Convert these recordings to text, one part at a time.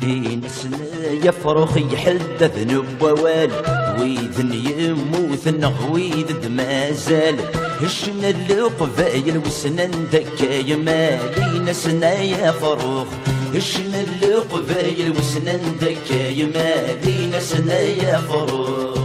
نسنا يفرخ يحدث نبوال ويذن يموت نغويد مازال هشنا القبايل وسنن دكاي مالي نسنا يفرخ هشنا القبايل وسنن دكاي مالي نسنا يفرخ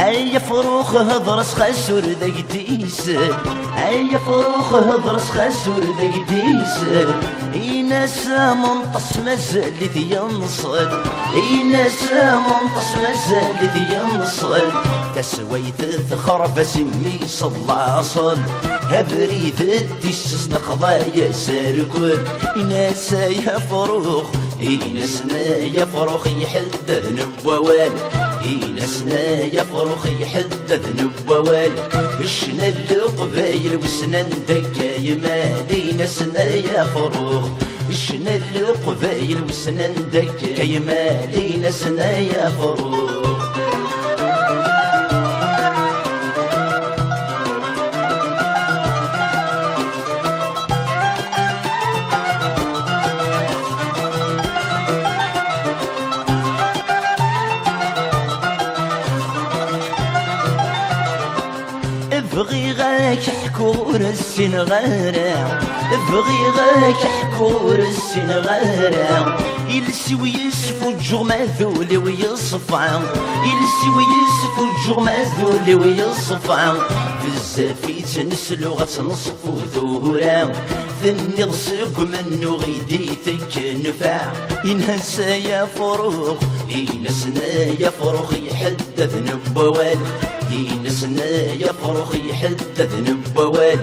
أي فروخ هضرس خسر دقديس أي فروخ هضرس خسر دقديس إناس منطس مزال ذي ينصل إناس منطس مزال ذي ينصل تسويت ثخرف سمي صلاصل هبريد الديس نخضايا ساركل إناس يا فروخ إناسنا يا فروخ يحدد نبوال إناسنا يا فروخ يحدد نبوال إشنا القبايل وسنن دكاي مالي ناسنا يا فروخ إشنا القبايل وسنن دكاي مالي ناسنا يا فروخ بغي غاك حكور السن غارع بغي غاك حكور السن غارع يلسي ويسفو الجوع ماذول ويصفع يلسي ويسفو الجوع ماذول ويصفع بزاف يتنسلو غتنصفو ذورا ذني غصق منو غيديتك نفع ينهسى يا فروخ ينسنا يا فروخ يحدث نبوال ينسنا يا فروخ يحدث نبوال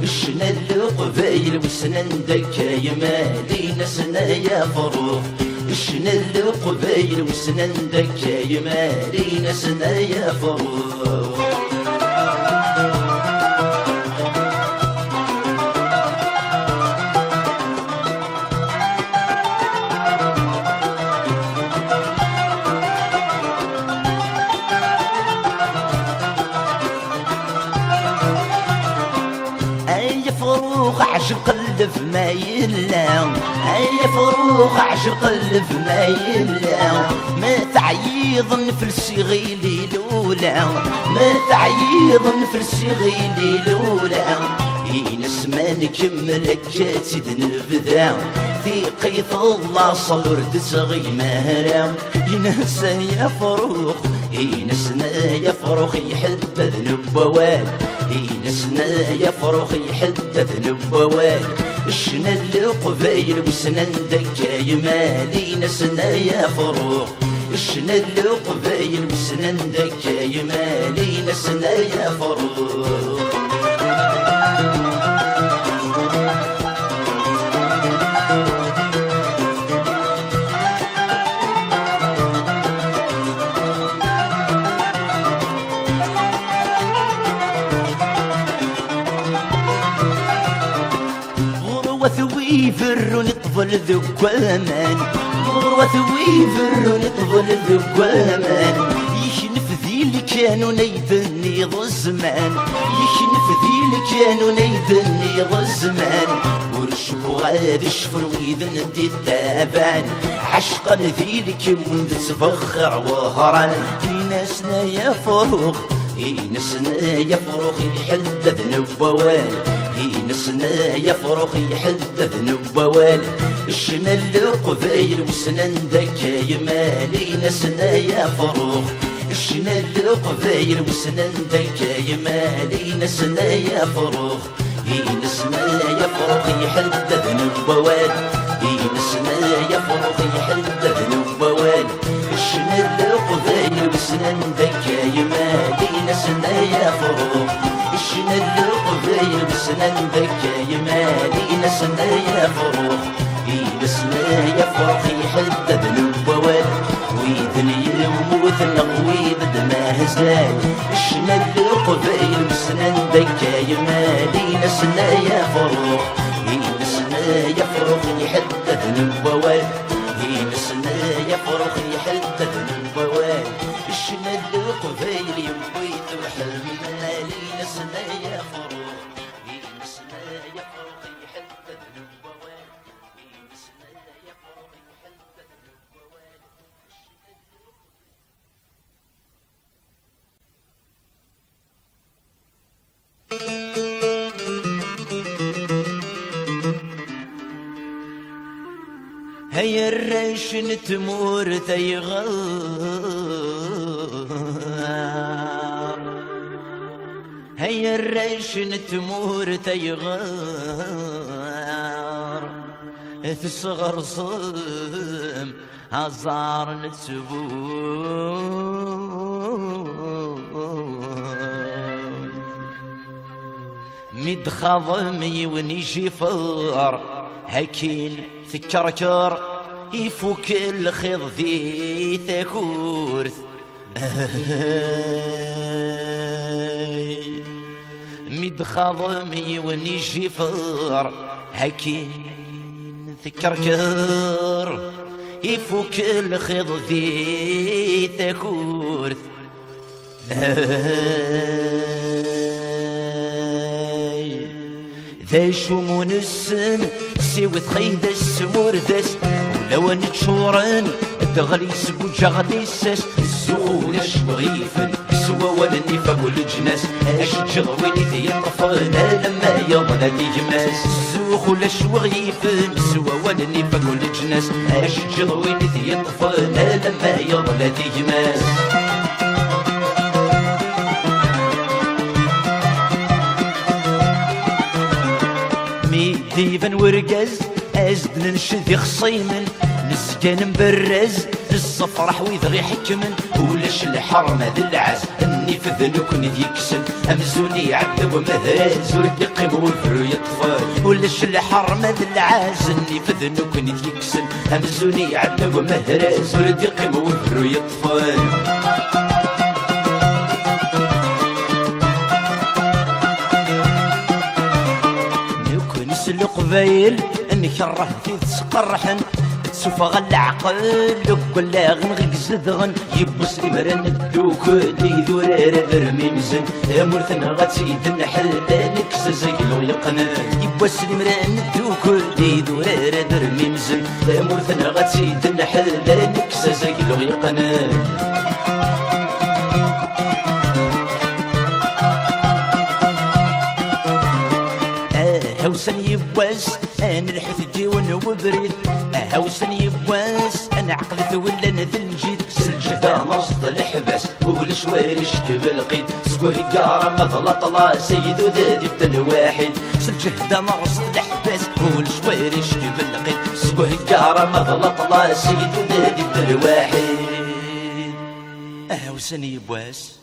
إشنا القبايل وسنن دكاي مالي نسنا يا فروخ إشنا القبايل وسنن دكاي مالي نسنا يا فروخ فروخ عشق الف ما يلا أي فروخ عشق الف ما يلا ما تعيض في الصغيل لولا ما تعيض في الصغيل لولا ينس ما نكمل كاتد نبدا في قيث الله صبر تسغي مهرا ينس يا فروخ ينسنا يا فروخ يحدث نبوال ينسنا يا فروخ يحدث نبوال إشنا القبايل وسنن دكاي مالي نسنا يا فروخ إشنا القبايل وسنن دكاي مالي نسنا يا فروخ ويفر نطفل ذكوامان ويفر نطفل ذكوامان يشنف ذي اللي كانوا نيذني الزمان يشنف ذي اللي كانوا نيذني الزمان ورشبو غادي شفر ويذن دي التابان عشقا ذي اللي كمون تفخر وهران ناسنا يا فروخ ناسنا يا فروخ يحدث نبوال ينسنا يا فروخ يحدث نبوال إشنا القبايل وسنن دكاي مالي نسنا يا فروخ إشنا القبايل وسنن دكاي مالي نسنا يا فروخ ينسنا يا فروخ يحدث نبوال ينسنا يا فروخ يحدث نبوال إشنا القبايل وسنن دكاي مالي نسنا يا فروخ إشنا القبايل وسنن دكاي مالي نسنا يا فروخ ينسنا يا فروخ يحدث نبوال ويذن يموت نغويد ما هزال إشنا القبايل وسنن دكاي مالي نسنا يا فروخ ينسنا يحده البوال ينسنا يفرخ يحده البوال الشنا القبايل يبويت وحلمنا ينسنا يفرخ ينسنا يفرخ يحده البوال ينسنا يفرخ يحده البوال هيا الريشن تمور تيغار هيا الريشن تمور تيغار في الصغر صم هزار نتسبور مد خضمي ونيجي فار هكين ثكركر يفوك الخض ذي ثكورث مد خضمي ونيجي فار هكين ثكركر يفوك الخض ذي ثكورث ذا شمون السن سوت خيد السمور دس ولو نتشورن دغلي سبو جغلي سس الزغول اشبغيفن سوا ولني فقول الجناس اش جغويني ذي الطفانا لما يضنا تيجماس الزغول اشبغيفن سوا ولني فقول الجناس اش جغويني ذي الطفانا لما يضنا تيجماس ديفن ورقز ازد ننشد خصيمن نسكن مبرز الصفرح ويذغي حكمن ولاش الحرم ذا العز اني في ذنوك يكسن امزوني عبد ومهراز ورد يقيم والفرو يطفال ولاش الحرم ذا العز اني في ذنوك يكسن امزوني عبد ومهراز ورد يقيم والفرو يطفال القبايل نكره في تسقرحن تسوفغ العقل ولا غنغق زدغن يبوس المرن الدوك لي ذورار ذرمي مزن امورثنا غتسيد النحل نكس زيلو يقنا يبوس المرن الدوك لي ذورار ذرمي مزن امورثنا غتسيد النحل نكس زيلو يقنا هوسن يبواس انا الحث ديون وبريد هوسن يبواس انا عقلت ولا انا ذنجيد سلجه مصد الحباس والشوارش كبالقيد سكوه قارة مظلط الله سيد ذادي الواحد سلجه مصد الحباس والشوارش كبالقيد سكوه قارة مظلط الله سيد ذادي الواحد هوسن يبواس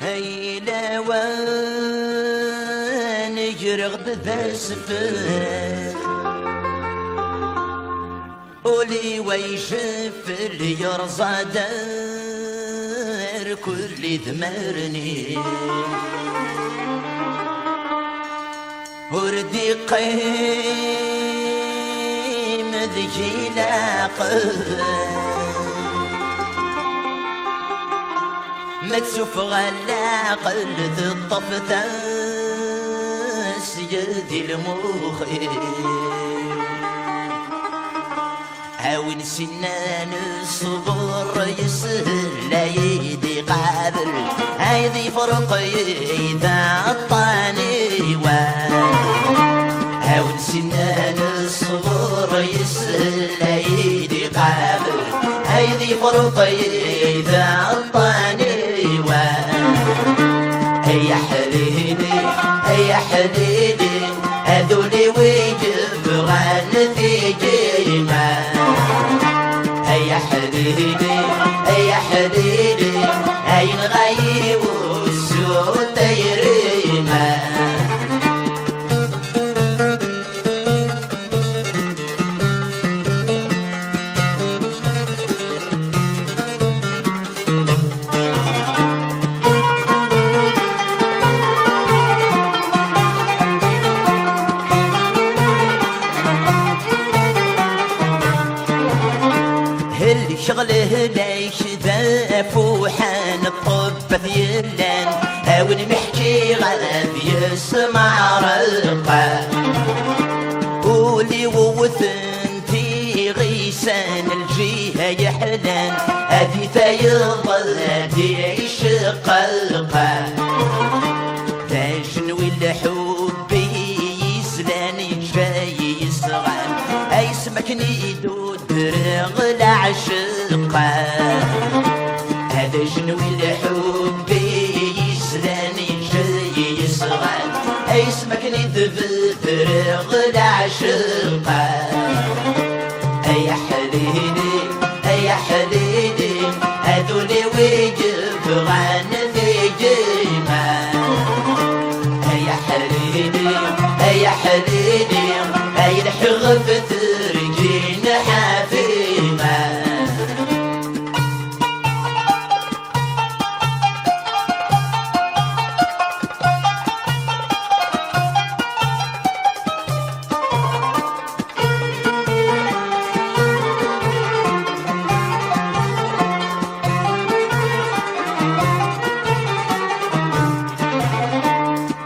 هيلا وان يرغد ذا سفر ولي ويشف اللي يرضى دار كل ذمرني وردي قيم ذي لاقر ما تشوف غلا قلد الطفة سيدي المخي هاوي سنان الصبر يسهل لا يدي قابل هايدي فرق إذا الطاني هاوي سنان الصبر يسهل لا يدي قابل هايدي فرق إذا الطاني هيا حليلي هيا حليلي هذولي ويجب غان في جيما هيا حليلي هيا حليلي هاي نغيب والسود يريما شغله ليش ذا فوحان الطب ثيلان أو المحكي غاب يسمع رقا قولي ووثنتي غيسان الجهة يحلان أذي ثيضل أذي عيش قلقا تجنوي الحب يزلان جاي يسغان أي سمكني درغ العشقا هذا جنوي الحب يزلان جاي يسغان أي سمكني درغ العشقا أي حليلي أي حليلي هذولي ويجب غان في جيما أي حليلي أي حليلي أي الحغف ترجين حفيمة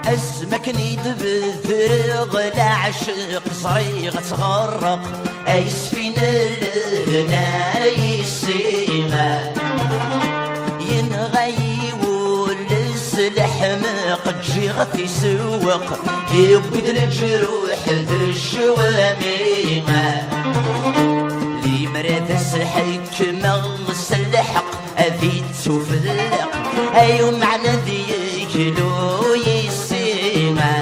اسمكني بذرغ العشق صريغ تغرق اي سفينة لنا يسيما ينغي والسلح قد جيغتي سوق يبقد الجروح الشواميمة لي مراد سحيك مغس الحق اذي تفلق ايو معنى ذيك لو يسيما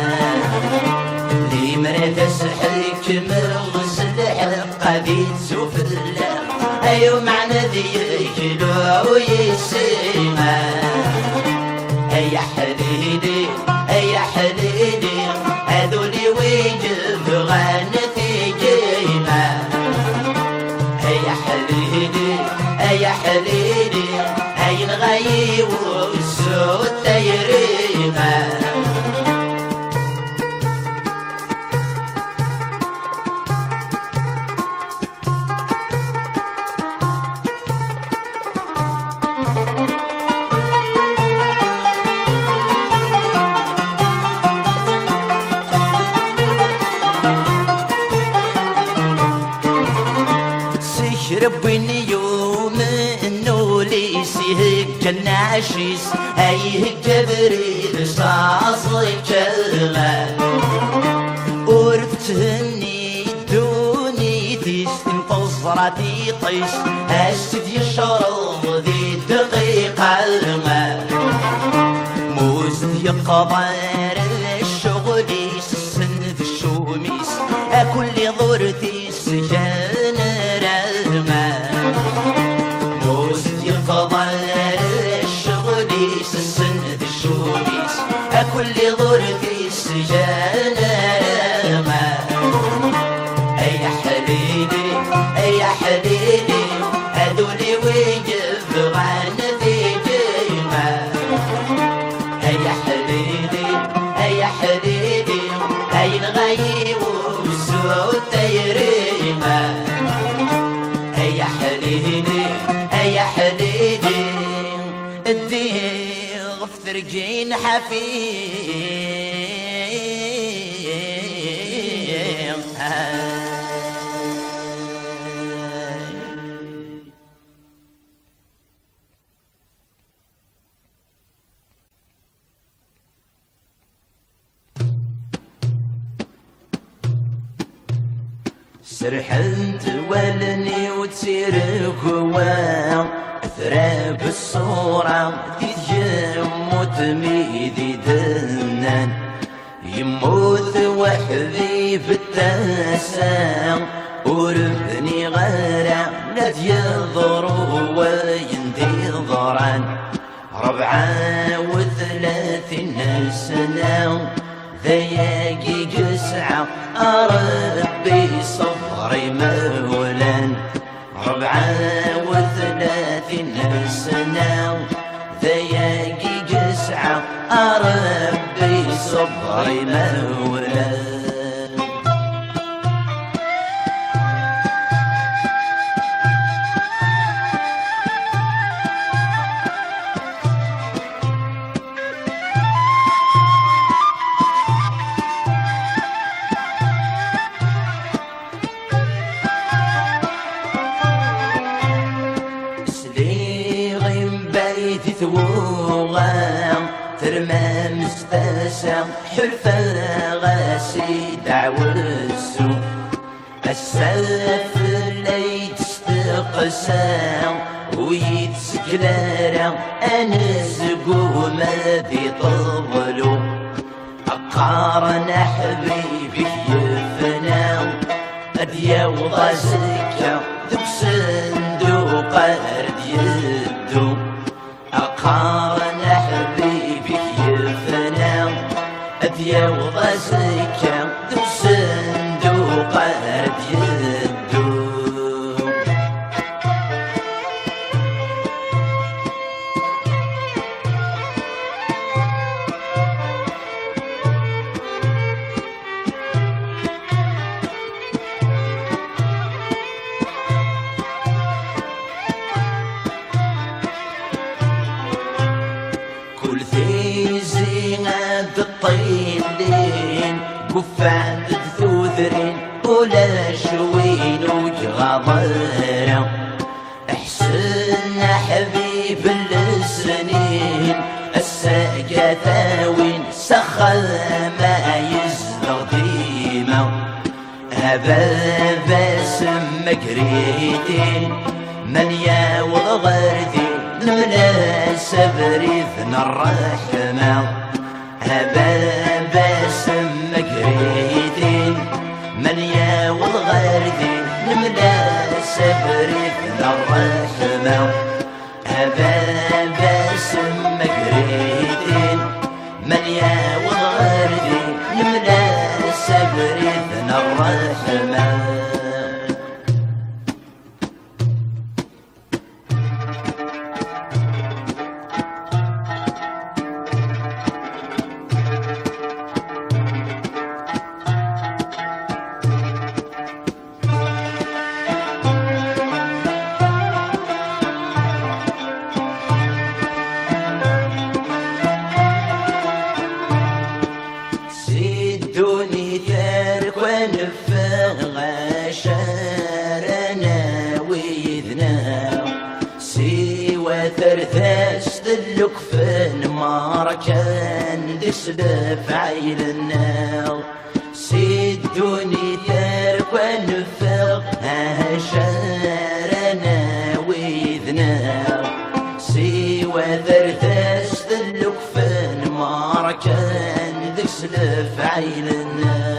لي مراد سحيك مغس الحق اذي تفلق ايو معنى ذيك لو يسيما اي حليلي اي حليلي هذولي ويجب غانتي جيما اي حليلي اي حليلي اي نغيب والسود تيريما ربني يوم انه ليس هيك الناشيس اي جبريل صاصك الغى ورفتهني دوني تيس انتظرتي طيس هستد يشرب ذي دقيقة الماء موزد يقضار الشغل السن في الشوميس اكل ضرتي سجان موزد يقضار الشغل السن في الشوميس اكل ضرتي سجان اي حليلي اي حليلي هذولي ويجب غان في جيما اي حليلي اي حليلي اي نغيب والسود تيريما اي حليلي اي حليلي الديغ في ثرجين حفيظ سرحنت ولني وتسير هوا اثراب الصورة تتجمد ميدي دنان يموت وحدي في التاسع وربني غارع لا يضرو ويندي ضران 34 سنة ذياقي جسعة ربي صبري مولا 34 سنة ذياقي جسعة ربي صبري مولا غاسا حلفا غاسي دعوسو السلف اللي تستقسى ويتسكلارا انزقو ماذي طبلو أقارن حبيبي يفنا أديا وضازكا ذو صندوق أرد يدو أقارن حبيبي يفنا أديا وضازكا ذو صندوق أرد يدو الطيلين قفان ذوذرين ولا شوين وجغضرة احسن حبيب السنين الساقة ثاوين سخل ما يزدغ ديما هذا باسم مقريدين من يا والغردين من سبريثنا الرحمة هذا باسم مقريدين من يا والغردين نملا سبريثنا الرحمة هذا باسم مقريدين من يا والغردين نملا سبريثنا الرحمة ثرثاس ذلك فين ما كان دسلف عين النار سيدوني تارك ونفق هاشارنا ويذنا سوى ثرثاس ذلك فين ما كان دسلف عين النار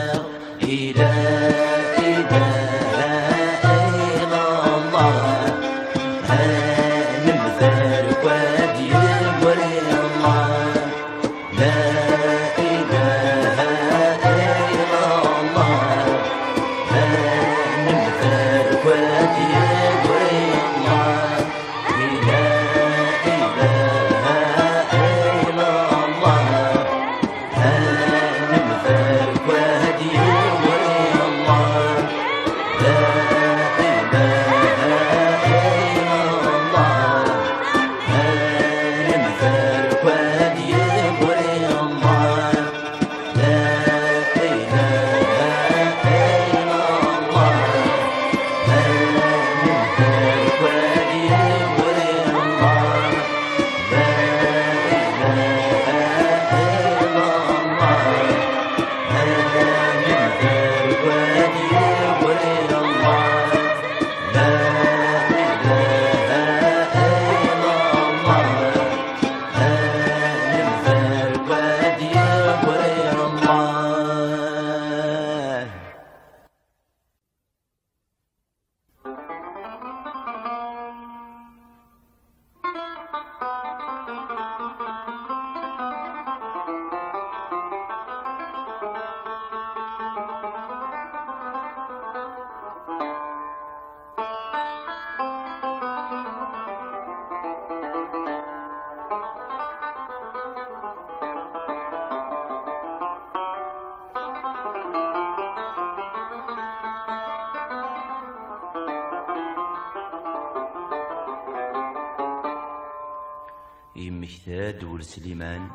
يمكتاد ولسليمان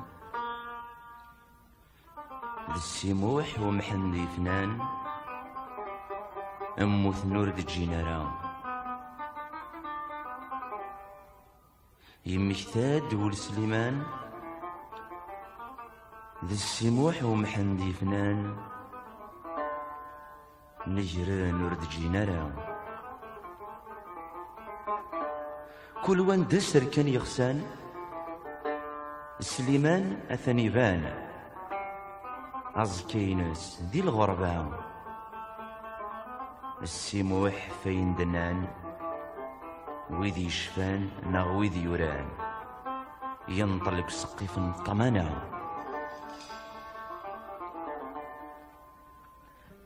للسموح ومحني فنان أمو ثنور ذي الجنران يمكتاد ولسليمان ذي السموح ومحندي فنان نجران ورد جينارا كل وان دسر كان يغسان سليمان أثني بان عزكينس دي الغربة السموح فين دنان ويدي شفان نا ويدي يوران ينطلق سقيف الطمانة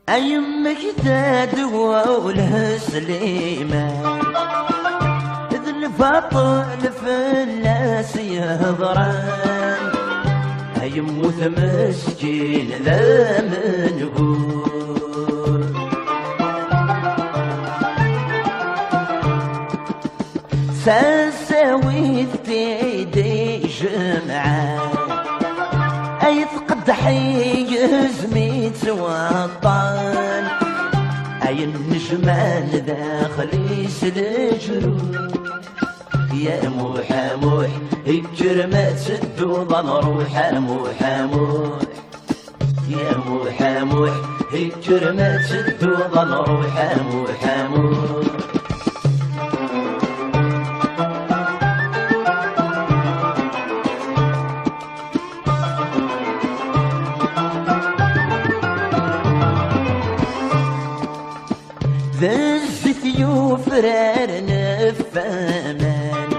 أيمك ذاد وله سليمان إذ الفاطل في الناس يهضران أيموت مسكين ذا منقول ساساوي تيدي جمعان أي ثقد حيز ميت وطان أي النجمان داخلي سلجلو يا موحى موح الكرمة تدوض نروح موحى موح يا موحى موح الكرمة تدوض نروح موحى موح ذز يفرار نفامان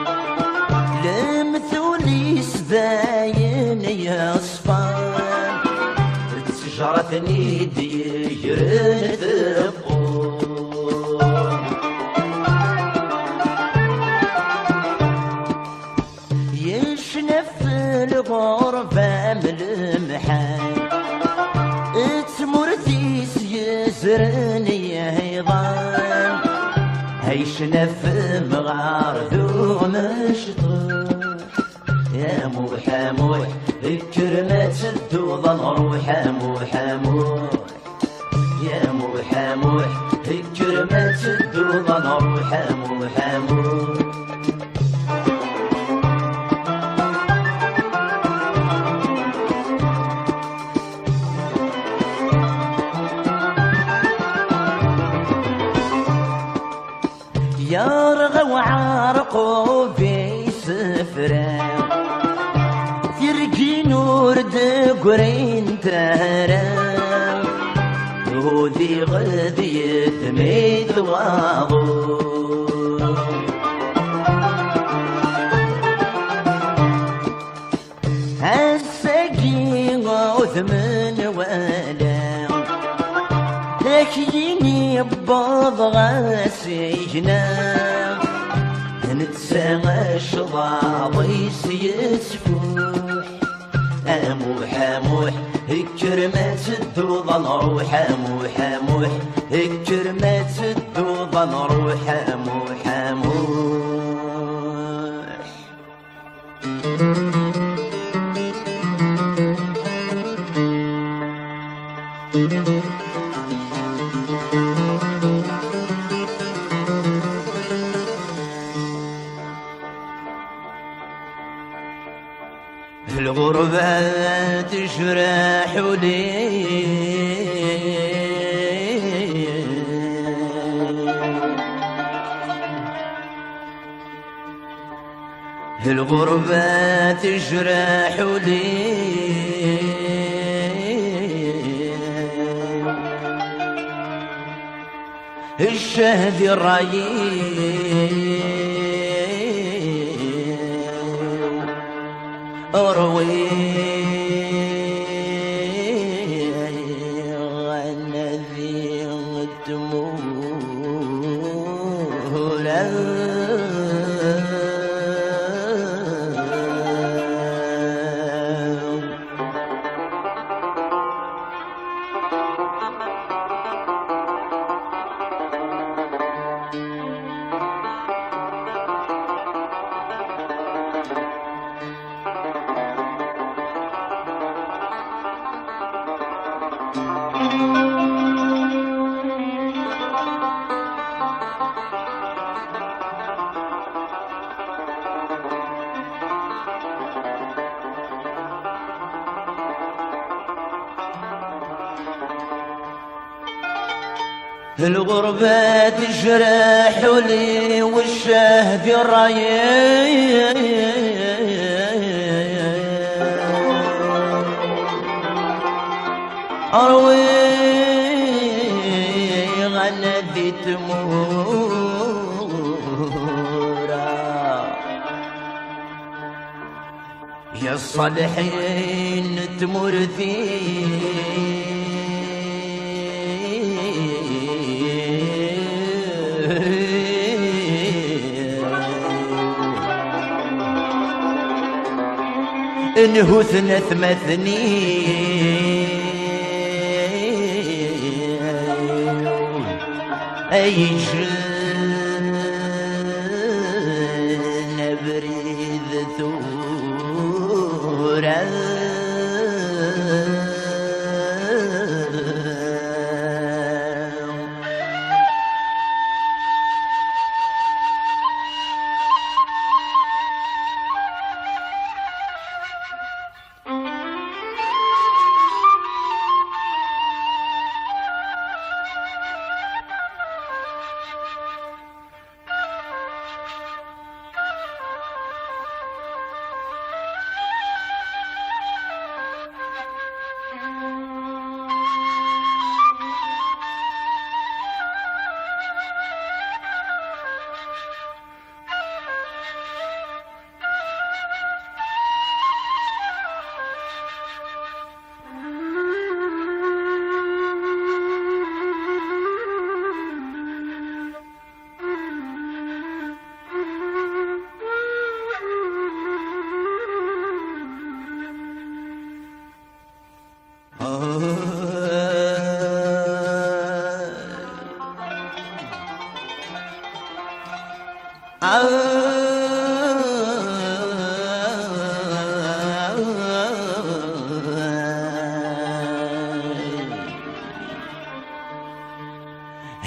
لمثولي سداين يصفان تجرة نيدي يرد بقول يشنف الغرفة ملمحان تمرتيس يزرني هيضان هيشنا في مغار ذو مشطوح يا موحى موح الكرمة تدوض نروح موحى موح يا موحى موح الكرمة تدوض نروح موحى موح يرغى وعرقو في سفرة ترقي نور دقرين تهرى وذي غذي تميت واضو هالسقي وثمن ولا لكيني ببض غاسينا نتسامى شضاضيس يسفوح موحى موح الكرمة تدوض نروح موحى موح الكرمة تدوض نروح موحى موح الغربة تجرح لي الغربة تجرح لي الشهد الرأيي أروي عن ذي الدموع الغربة تجرح لي والشهد الرايق أروي غندي تمورا يا الصالحين تمر انه ثلاث مثنين اي جن بريد ثورة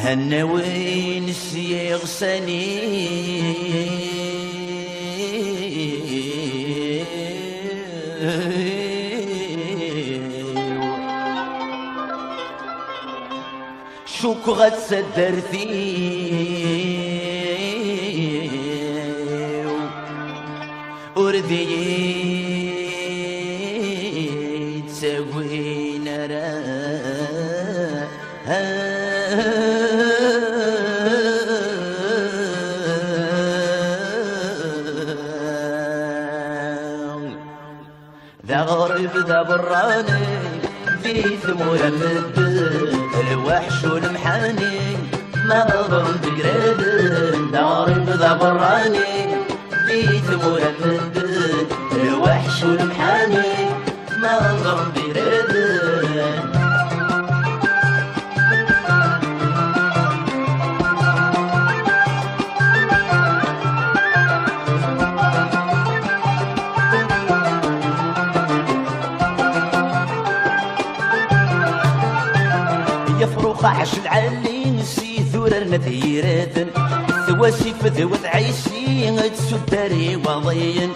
هن وين السيغ شوك غتصدر ثيو وردي تسوين ذا غريب ذا براني في ثمور مدد الوحش والمحاني ما ظلم بقرد ذا غريب ذا براني في ثمور مدد الوحش والمحاني ما ظلم بقرد يفرق عش العلي نسي ثورر نثيرات ثواسيف ذوت عيسي تسدري وضين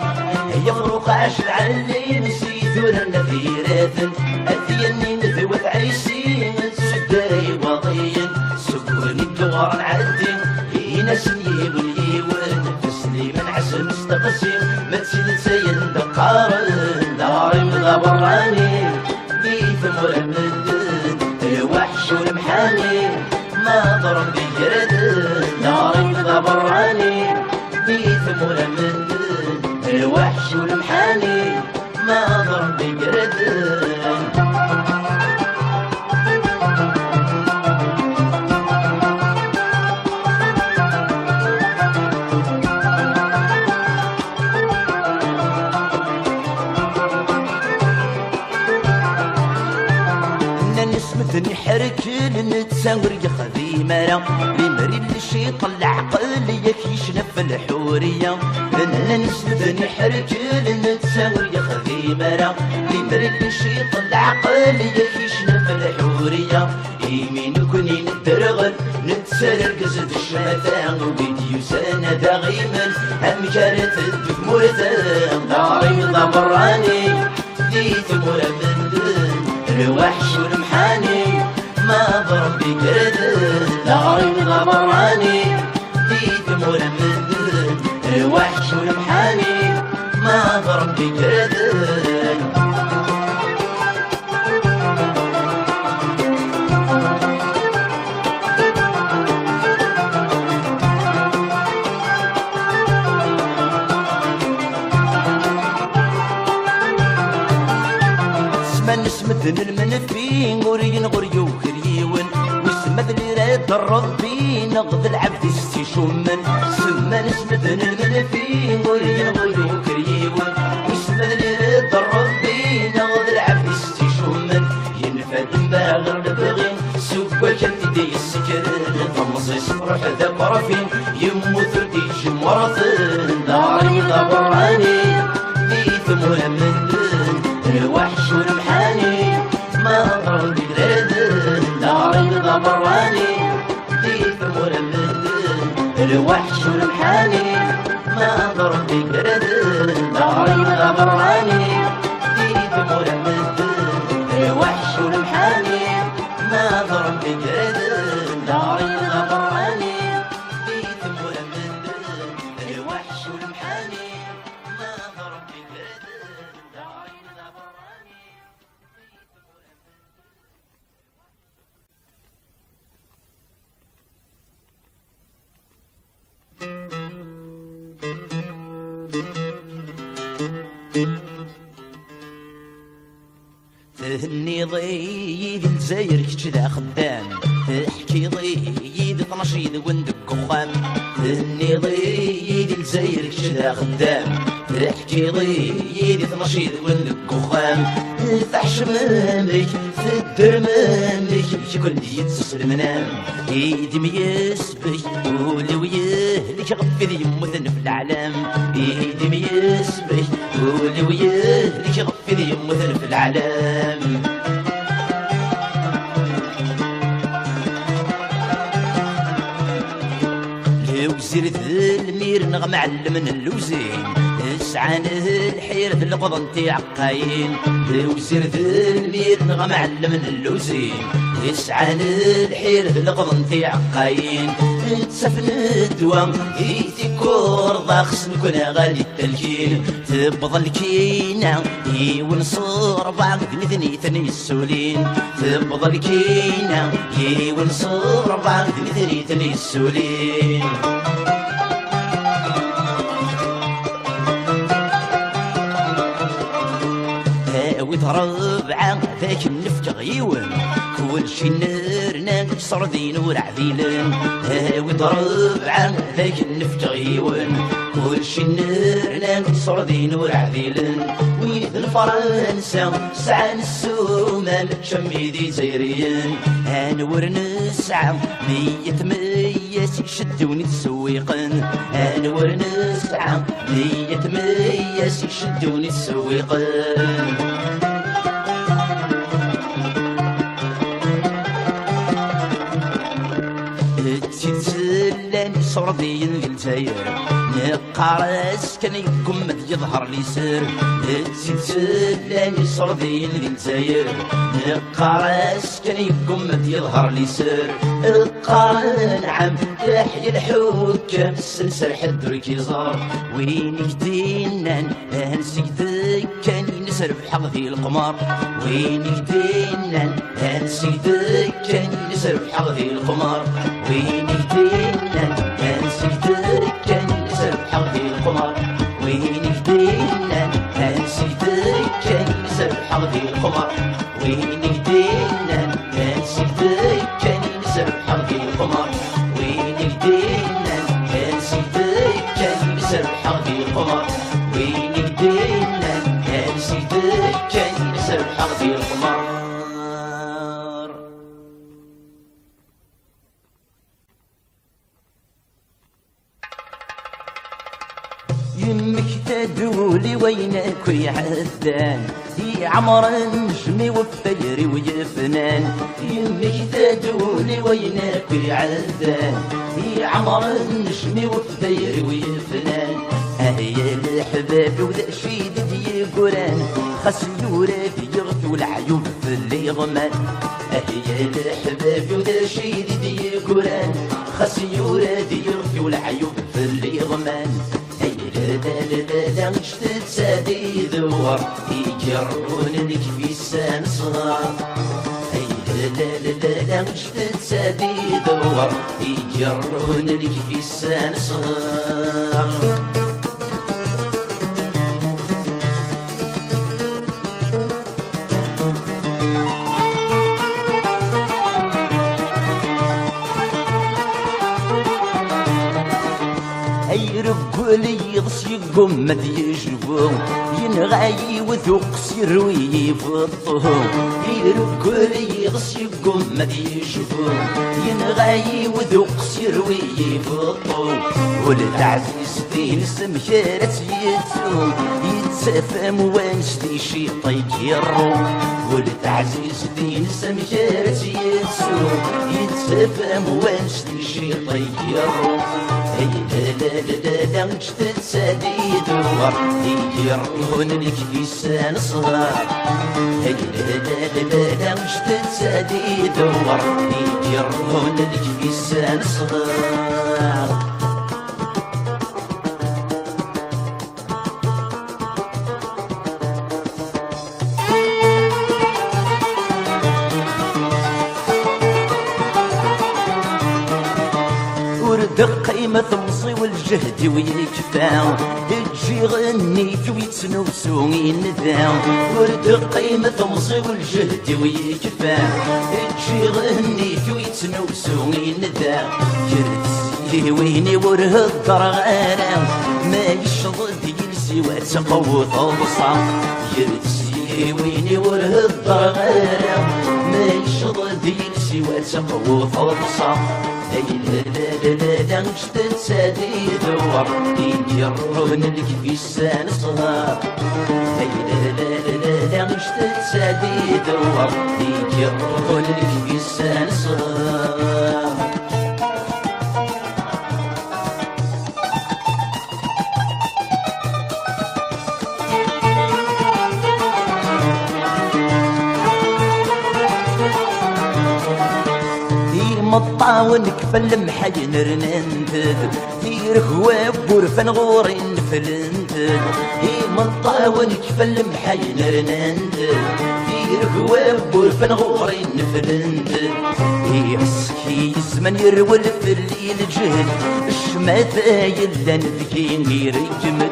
يفرق عش العلي نسي ثورر نثيرات أثيني ذوت عيسي تسدري وضين سكوني الدوار نعدي يناس نيب اليوان تسليم عسل مستقسم ما تسيد سين دقارن داري مضابراني بيث مرمد الوحش والمحاني ما ضرب بجرد ناري مضابراني بيث مرمد الوحش والمحاني ما ضرب بجرد نسمتني حرك نتساور يخذي مرا بمريد الشي طلع عقل يكيشنف الحورية لأننا نسمتني حرك نتساور يخذي مرا بمريد الشي طلع عقل يكيشنف الحورية يمين كوني نترغل نتسالر قصد الشمثان وبيديو سنة دغيما هم جارت الدفموثان داري مضابراني ديت مرمد الوحش والمحاني ما ضرب بقرد لا غريب غبراني في ثمور مدن الوحش والمحاني ما ضرب بجردن نسمدن المنفي غورين غريو كريون وسمد لي راد ربي نغض العبد استشمن سما نسمدن المنفي غورين غريو كريون وسمد لي راد ربي نغض العبد استشمن ينفد باغر البغي سوى جلدي السكر طمصيص روح ذا برفين يموت ردي جمرثن داري غبراني في ثمور مدن الوحش والمحاني ما ضرب بجردن داري غبراني في ثمور مدن الوحش والمحاني ما ضرب بجردن داري غبراني في ثمور مدن الوحش والمحاني ما ضرب بجردن داري غبراني في ثمور مدن الوحش والمحاني ما ضرب بجردن داري غبراني تهني ضيد الجزاير كذا خدام تحكي ضيد تنشيد وندق خام تهني ضيد الجزاير كذا خدام تحكي ضيد تنشيد وندق خام تحش مامك تدر مامك شكون يتسس المنام ايدي ميسبك ولو يهلك غفذ يموتن في العالم ايدي ميسبك ولو يهلك غفذ يموتن في العالم لو زرت المير نغم علمن اللوزين اسعان الحيرة القضن تعقاين لو زرت المير نغم علمن اللوزين اسعان الحيرة القضن تعقاين تسفن الدوام ايتي كورضا خصن كنا غالي التلكين تبضى الكينة ونصور بعض مثني ثني السولين تبضى الكينة ونصور بعض مثني ثني السولين وتهرب عن ذاك النفق غيون كل شي نرنا صردين ورعذيلن وتهرب عن ذاك النفق غيون كل شي نرنا صردين ورعذيلن وين الفرنسا سعى السومال شميدي زيريين انور نسعى مية يشدوني تسويقن انور نسعى مية يشدوني تسويقن تتسلاني صردين الجزاير نقارس كان يقمد يظهر لي سر تتسلاني صردين الجزاير نقارس كان يقمد يظهر لي سر القرن عم يحيي الحكام السلسل حد كيزار وينك دينان هنسيدك كان ينسر بحظي القمر وينك دينان هنسيدك كان ينسر بحظي القمر وينك دينان هنسيدك كان ينسر بحظي القمر وينك دينان هنسيدك كان ينسر بحظي القمر وينك دينان هنسيدك كان ينسر بحظي القمر وينك دينان هنسيدك كان ينسر بحظي القمر وينك دينان هنسيدك كان ينسر بحظي القمر يمك تدولي وينك ويا عذان يا عمر نجمي وفيري ويا فنان يمك تدولي وينك ويا عذان يا عمر نجمي وفيري ويا فنان هيا الحباب وذا شيد دي قران خاص يورا في يغفو العيوب في اللي ضمان هيا الحباب وذا شيد دي قران يورد يغفي والعيوب في اللي غمان. هي لا جدد سادي ذوار يجرون لك في السان صغار. هي لا جدد سادي ذوار يجرون لك في السان صغار. يرقولي يضس يقوم ما يجبو ينغاي وذوق سيروي يفضو. يرقولي يضس يقوم ما يجبو ينغاي وذوق سيروي يفضو. ولد عزيز دين سمكارت يتو يتسافم وانسدي شي طيجيرو. ولد عزيز دين سمكارت يتو يتسافم وانسدي شي طيجيرو. لا جدد سادي ذوار يجرون لك في السان صغار. لا جدد سادي ذوار يجرون لك في السان صغار. قيمة مصي والجهد ويكفى تجي غني في ويتنوسو ينذا. ورد قيمة مصي والجهد ويكفى تجي غني في ويتنوسو ينذا. كرتسي ويني وره الضرغانة ما يشضد يلسي وتقوط البصر. كرتسي ويني وره الضرغانة ما يشضد يلسي وتقوط البصر. لا جدد سادي ذوار يجرون لك في السان صغار. لا جدد سادي ذوار يجرون لك في السان صغار. مطاون كفل محين رننتد في ركواب ورفن غورين فلنتد. مطاون كفل محين رننتد في ركواب ورفن غورين فلنتد. يحسكي زمن يرول في الليل جهد الشماتايل لنذكين يرجمد.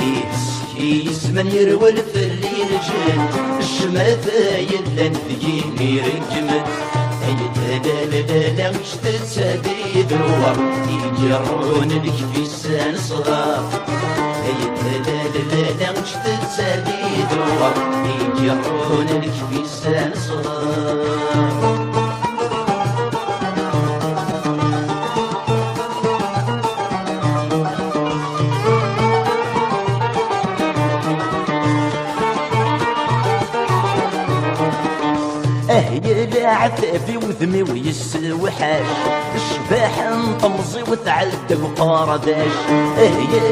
يحسكي زمن يرول في الليل جهد الشماتايل لنذكين يرجمد. لا جدد سادي ذوار يجرون لك في السان صغار. لا جدد سادي ذوار يجرون لك في السان صغار. يا عفافي وذمي ويسوحاش الشباح نطمزي وتعدى وقارداش.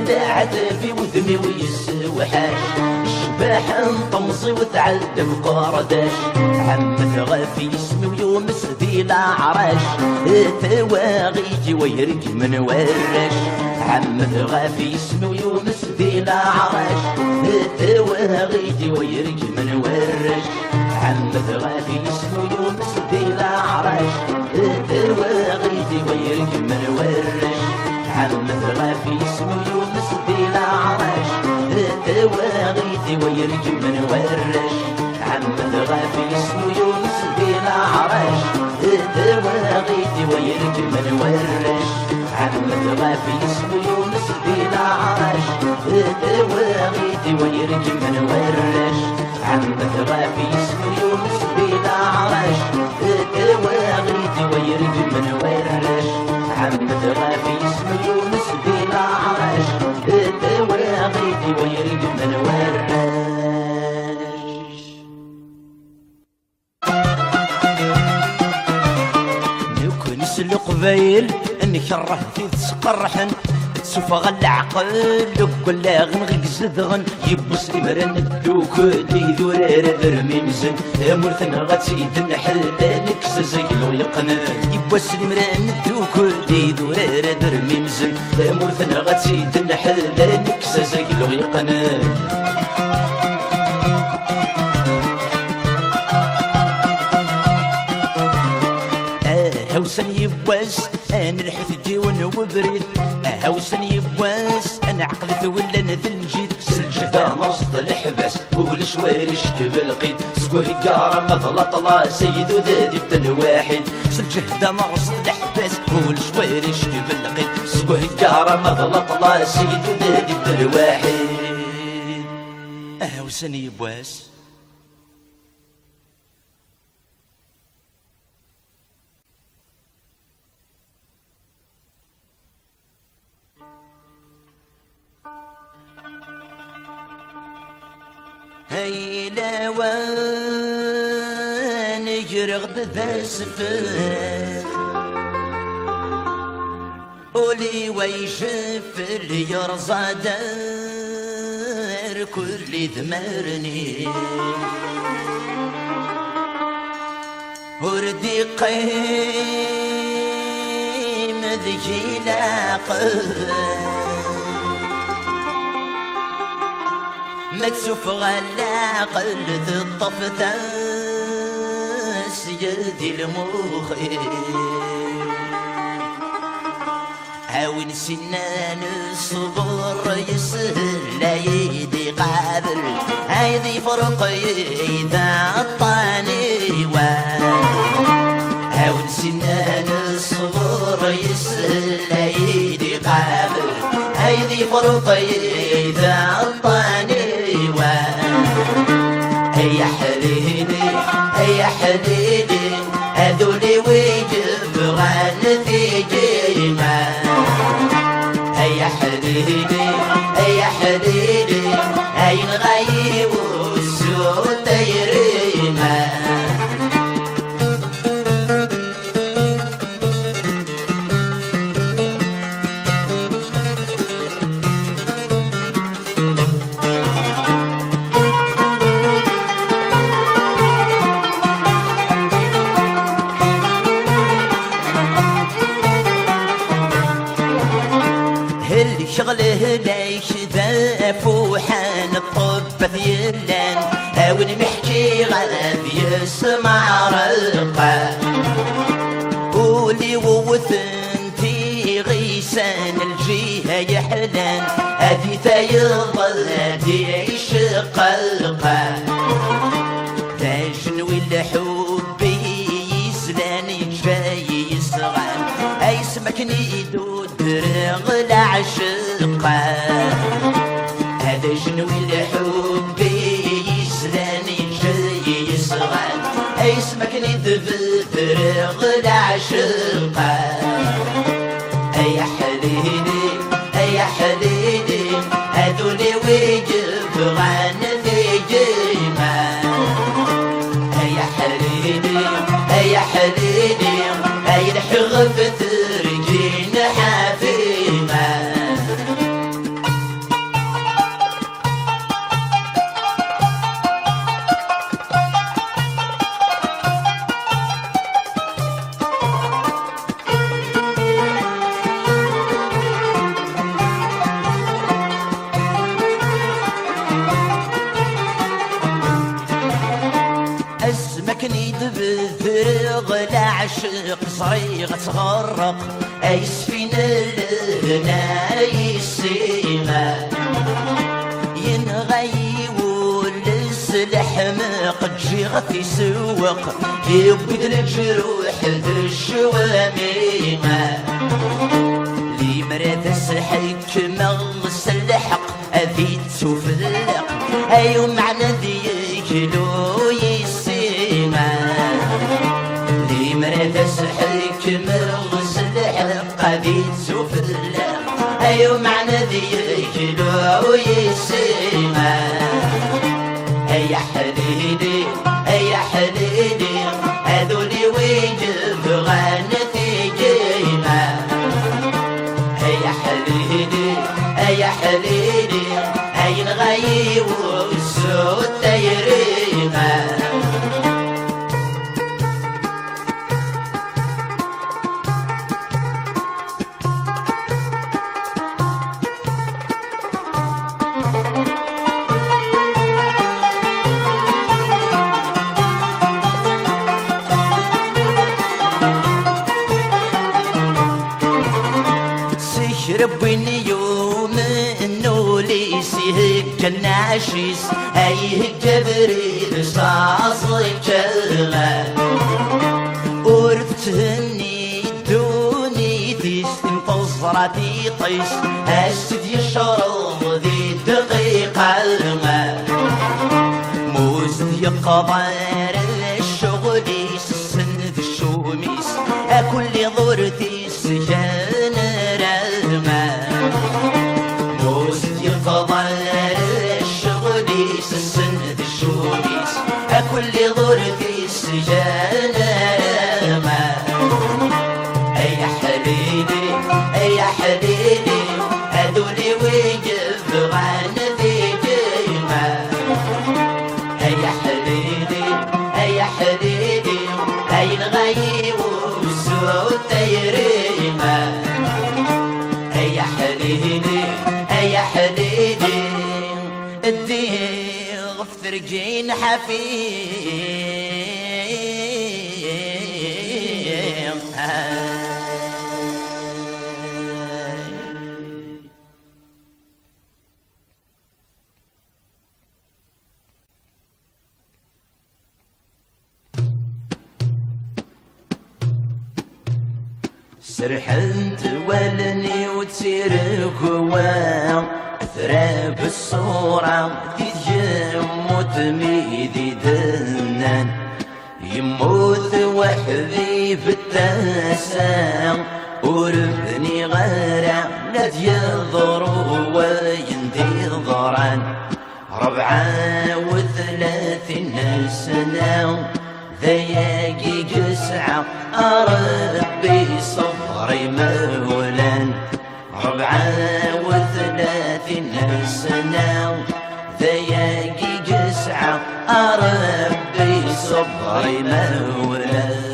يا عفافي وذمي ويسوحاش الشباح نطمزي وتعدى وقارداش. عمت غافي اسمي ويوم سدي العراش تواغيجي ويرك من وراش. عمت غافي اسمي ويوم سدي العراش تواغيجي ويرك من وراش. عمت غافي اسمه يوم سدي العراش تواغيدي ويرك من وراش. عمت غافي اسمه يوم سدي العراش تواغيدي ويرك من وراش. عمت غافي اسمه يوم سدي العراش تواغيدي ويرك من وراش. عمت غافي اسمه يوم سدي العراش تواغيدي ويرك من وراش. عمت غافي اسمه يوم سدي العراش تواغيدي ويرك من وراش. عمت غافي اسمه يوم سدي العراش تواغيدي ويرك من وراش. نكون سلق بايل نكره في تسقرحن سفغ العقل ولا غنغق زدغن يبوس المرن دوك لي ذورار برمي مزن مرثنا غتسيد النحل نكس زيلو يقنا يبوس المرن دوك لي ذورار برمي مزن مرثنا غتسيد النحل نكس زيلو يقنا هوسن يبواس انا الحث ديون وبريد هوسن يبواس انا عقلت ولا نذل جيت سلجه نصد الحباس والشوارش كبالقيد سكوه قارة مظلة طلا سيد ذادي بدل واحد سلجه نصد الحباس والشوارش كبالقيد سكوه قارة مظلة طلا سيد ذادي بدل واحد هوسن يبواس هيلا وان يرغد ذا سفر ولي ويشف اللي يرزى دار كل ذمرني وردي قيم ذي لاقل ما تشوف غلا قلت الطفة سيدي المخي عاون سنان الصبر يسهل لا يدي قابل هيدي فرق إذا الطاني عاون سنان الصبر يسهل لا يدي قابل هيدي فرق إذا الطاني هيا حليلي هيا حليلي هذولي ويجب غان في جيما هيا حليلي هيا حليلي هاي نغيب والسود يريما شغله ليش ذاف وحان الطب ذيلان هاون محكي غاب يسمع رقا قولي ووثنتي غيسان الجهة يحلان هذي تيظل هذي عيش قلقا تاجنوي الحب يسلان جاي يسغان اي سمكني دود درغ العشقة هذا جنوي الحب يسلاني جاي يسغان اي سمكني درغ العشقة اي حليلي اي حليلي هذولي ويجب غان في جيما اي حليلي اي حليلي اي الحغف ترجين حافيما اسمكني دبثرغ العشق صريغ تغرق اي سفينة لنا يسيما ينغي والسلحمق تجيغ يسوق يبد الجروح الشواميما لي مرات السحك مغس اللحق اذي تسفلق ايو معنى ذيك لو يسيما لي مرات السحك مغس اللحق اذي تسفلق ايو معنى ذيك لو يسيما اي حليلي اي حليلي هذولي ويجب غان في جيما يا حليلي يا حليلي اي نغيب والسود تيريغه ربني يوم انه ليسيه كالناشيس ايه جبريل صاصي كلها ورثتني دوني ديس انتصرتي طيس اسد يشرب ذي دقيقة الماء موزد يقضار الشغل السن في الشوميس اكل ضرتي سجان موزد يقضار الشغل السن في الشوميس اكل ضرتي سجان يا حبيبي يا حبيبي هذولي ويقف عن ذي جيمة يا حبيبي يا حبيبي هاي نغيب والسود تيريمة يا حبيبي يا حبيبي الديغ في ترجين حفيظ سرحت ولني وتسير كوا اثراب الصورة تتجمد ميدي دنان يموت وحدي بالتاسع وربني غارع لا تيضروا ويندي ضران 34 سنة ذياقي قسعة ربي صبري مولان 34 سنة ذياقي قسعة ربي صبري مولان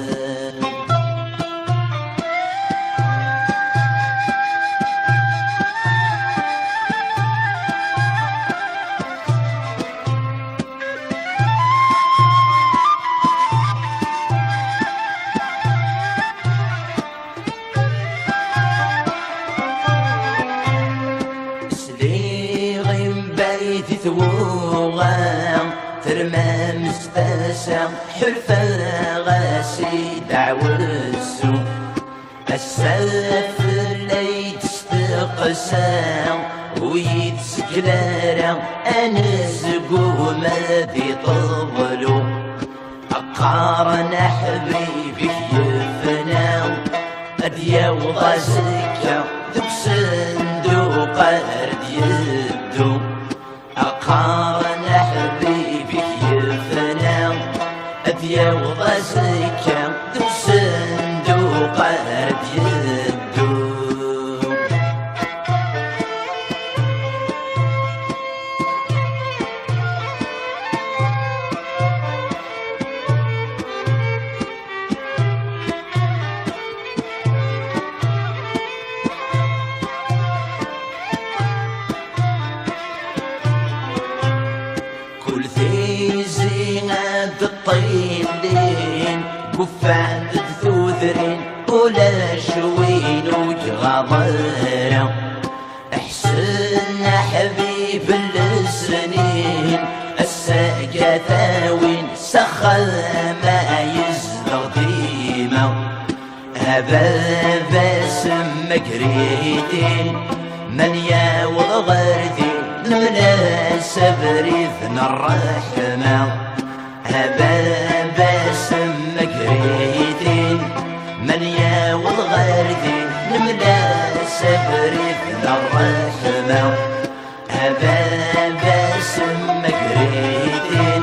ثوغا ترمى مستسا حرفة غاسي دعوة السوق السلف اللي تستقسى ويتسكلارا انسقو ما بيطبلو اقارن حبيبك يفنا اديا وضازكا ذوك صندوق ارد يدو أقارن حبيبك يفنا أديا وضازكا ذو صندوق أرد يدو الطيلين قفان ذوذرين ولا شوين وجغضيرة احسن حبيب السنين الساقة ثاوين سخل ما يزدغ ديمة هذا باسم مقريتين من يا وغردي المناسب ريثن الرحمة هذا باسم مقريتين من يا والغردي المناسب ريثن الرحمة هذا باسم مقريتين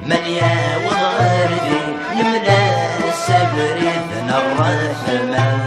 من يا والغردي المناسب ريثن الرحمة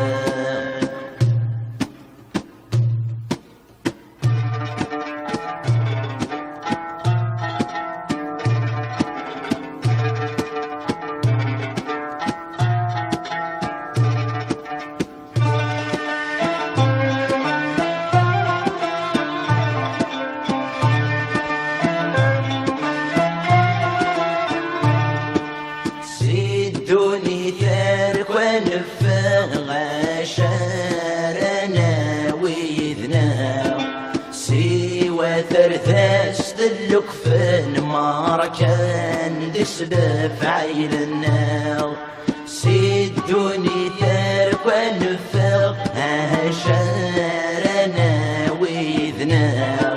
ذرثاس اللكفن ما كان دسلف عيلنا سيدوني ترك ونفق هشارنا ويذنا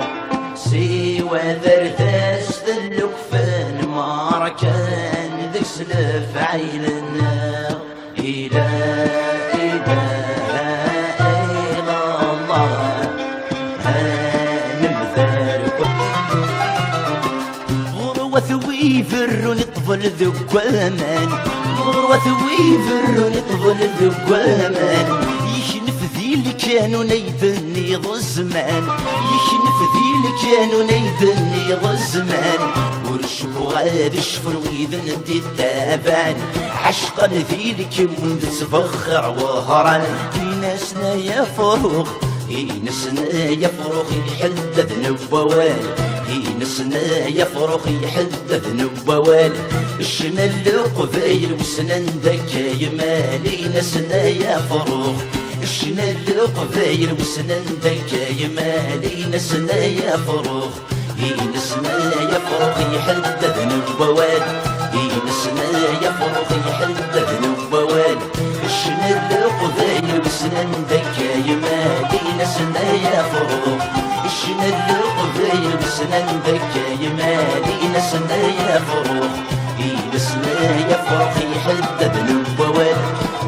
سوى ذرثاس اللكفن ما كان دسلف عيلنا إله ويفر ونطفل ذكوامان غروة ويفر ونطفل ذكوامان يشنف ذي اللي كانوا نيذني ضو الزمان يشنف ذي اللي كانوا نيذني ضو الزمان ورشفوا غادي شفر ويذن دي التابان عشقا ذي اللي كون تفخر وهران في ناسنا يا فروخ نسنا يفرخ يحدد نبوال نسنا يفرخ يحدد نبوال الشمال قبايل وسنان دكا يمالي نسنا يفرخ الشمال قبايل وسنان دكا يمالي نسنا يفرخ نسنا يفرخ يحدد نبوال نسنا يفرخ يحدد نبوال الشمال قبايل وسنان دكا يمالي نسنا يفرخ الشمال قبايل وسنان دكا يمالي نسنا يفرخ نسنا يفرخ يحدد نبوال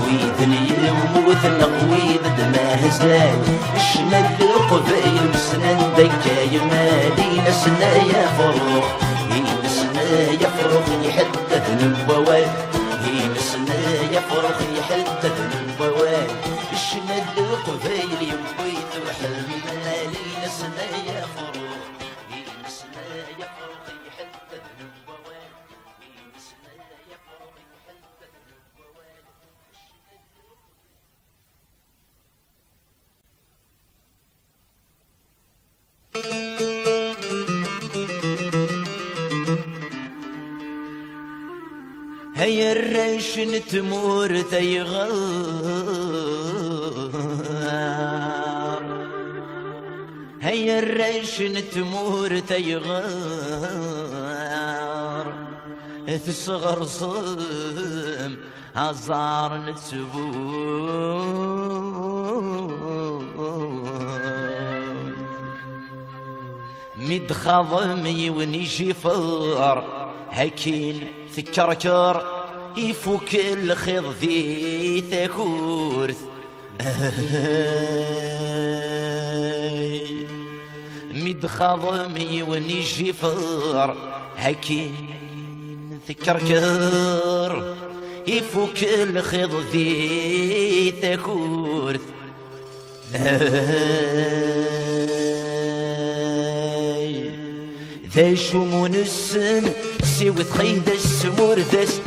ويذن يموت نقويد ما هزال الشمال قبايل وسنان دكا يمالي نسنا يفرخ نسنا يفرخ يحدد نبوال نسنا يفرخ يحدد نبوال الشمال قبايل يموت وحمالي نسنا يفرخ نسنا يفرخ يحدد نبوال نسنا يفرخ يحدد نبوال هيا الريش نتمور ثيغار هيا الريش نتمور ثيغار في الصغر صم عزار نتسبور مد خضمي ونيجي فار هكين ثكركر يفوك الخيض ذي ثكورث مد خضمي ونيجي فار هكين ثكركر يفوك الخيض ذي ثكورث ذا شمون السن سوى تخيد السمور دس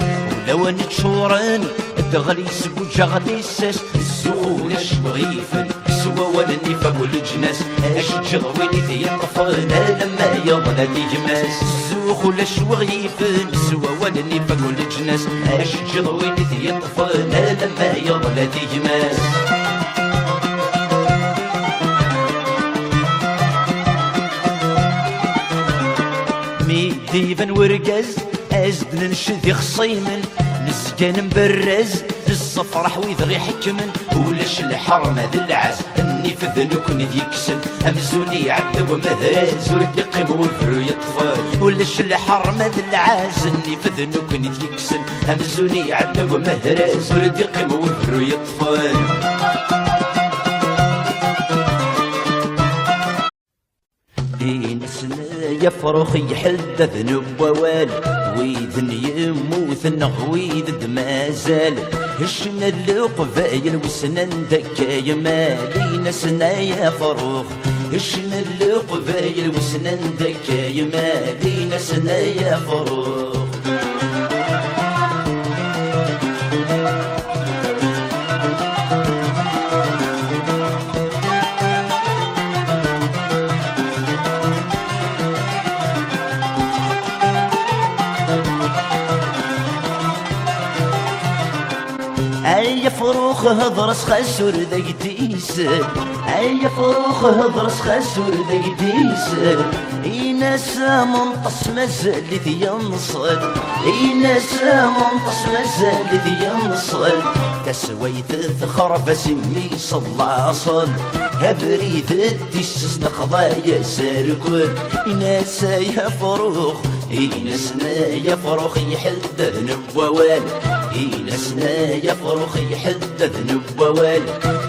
ولو نتشورن الدغلي سبو جغدي الساس السوق شبغيفن سوى ولني فقو الجناس اشجغ ويني ذي الطفنا لما يضنا دي جماس السوق شبغيفن سوى ولني فقو الجناس اشجغ ويني ذي الطفنا لما يضنا دي جماس ديفن ورقز ازد ننشذي خصيمن نسكن مبرز للصفرح ويذغي حكمن ولاش الحرم ذا العز اني فذنكن يكسن امزوني عبد ومهاز ورد يقيم والفرو يطفال ولاش الحرم ذا العز اني فذنكن يكسن امزوني عبد ومهاز ورد يقيم والفرو يطفال نسنا يفرخ يحدث نبوال ويذن يموت نغويد دمازال هشنا القبايل وسنان دكا يمالي نسنا يفرخ هشنا القبايل وسنان دكا يمالي نسنا يفرخ أي فروخ هضرس خسر ذاك تيسل اي فروخ هضرس خسور ذي ديسر اي ناس منقص مازال ذي ينصل اي ناس منقص مازال ذي ينصل تسويت ثخرف سمي صلى صل هبريد الديس نقضايا ساركل ناس يا فروخ ناسنا يا فروخ يحدد نبوال ناسنا يا فروخ يحدد نبوال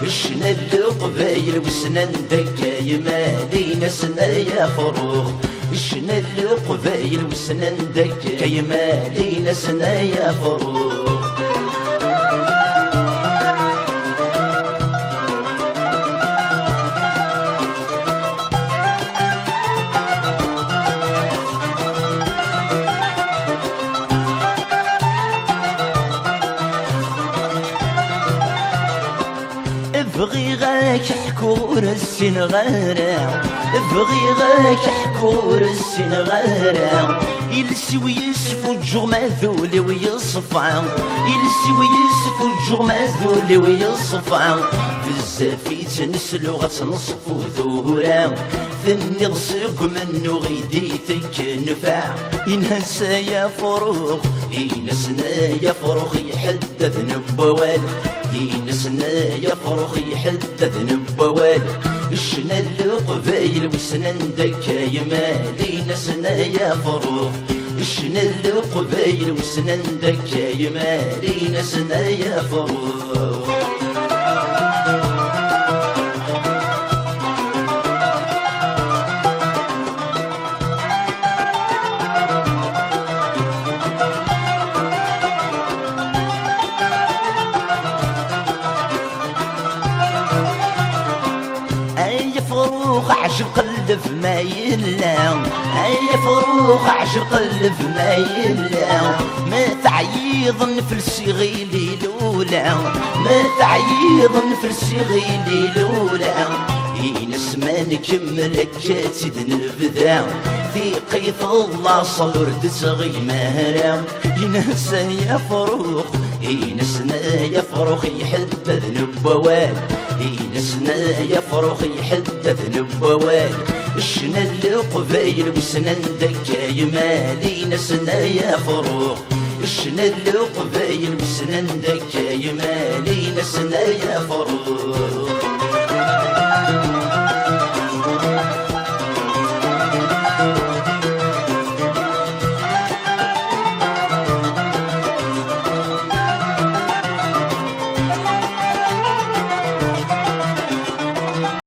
شنا القبايل وسنان دكاي مالي ناسنا يا فروخ شنا القبايل وسنان دكاي مالي ناسنا يا فروخ بغي غاك حكور السن غارع بغي غاك حكور السن غارع يلسي ويسفو الجوع ماذول ويصفع يلسي ويسفو الجوع ماذول ويصفع بزاف يتنسلو غتنصفو ذورا ثني غسق منو غيدي تكنفع ينهسا يا فروخ ينسنا يا فروخ يحدث نبوال ينسنا يا فروخ يحدث نبوال شنا القبايل وسنان دكاي مالي نسنا يا فروخ شنا القبايل وسنان دكاي مالي نسنا يا فروخ فروخ عشق قلب ما يلا اي فروخ عشق قلب ما يلا ما تعيض نفلسي غيلي لولا ما تعيض نفلسي غيلي لولا ينس ما نكمل كاتد نبدا في قيث الله صبر تسغي مهرا ينس يا فروخ ينسنا يا فروخ يحدد نبوال ينسنا يا فروخ يحدد نبوال شنا القبايل وسنان دكاي مالي نسنا يا فروخ شنا القبايل وسنان دكاي مالي نسنا يا فروخ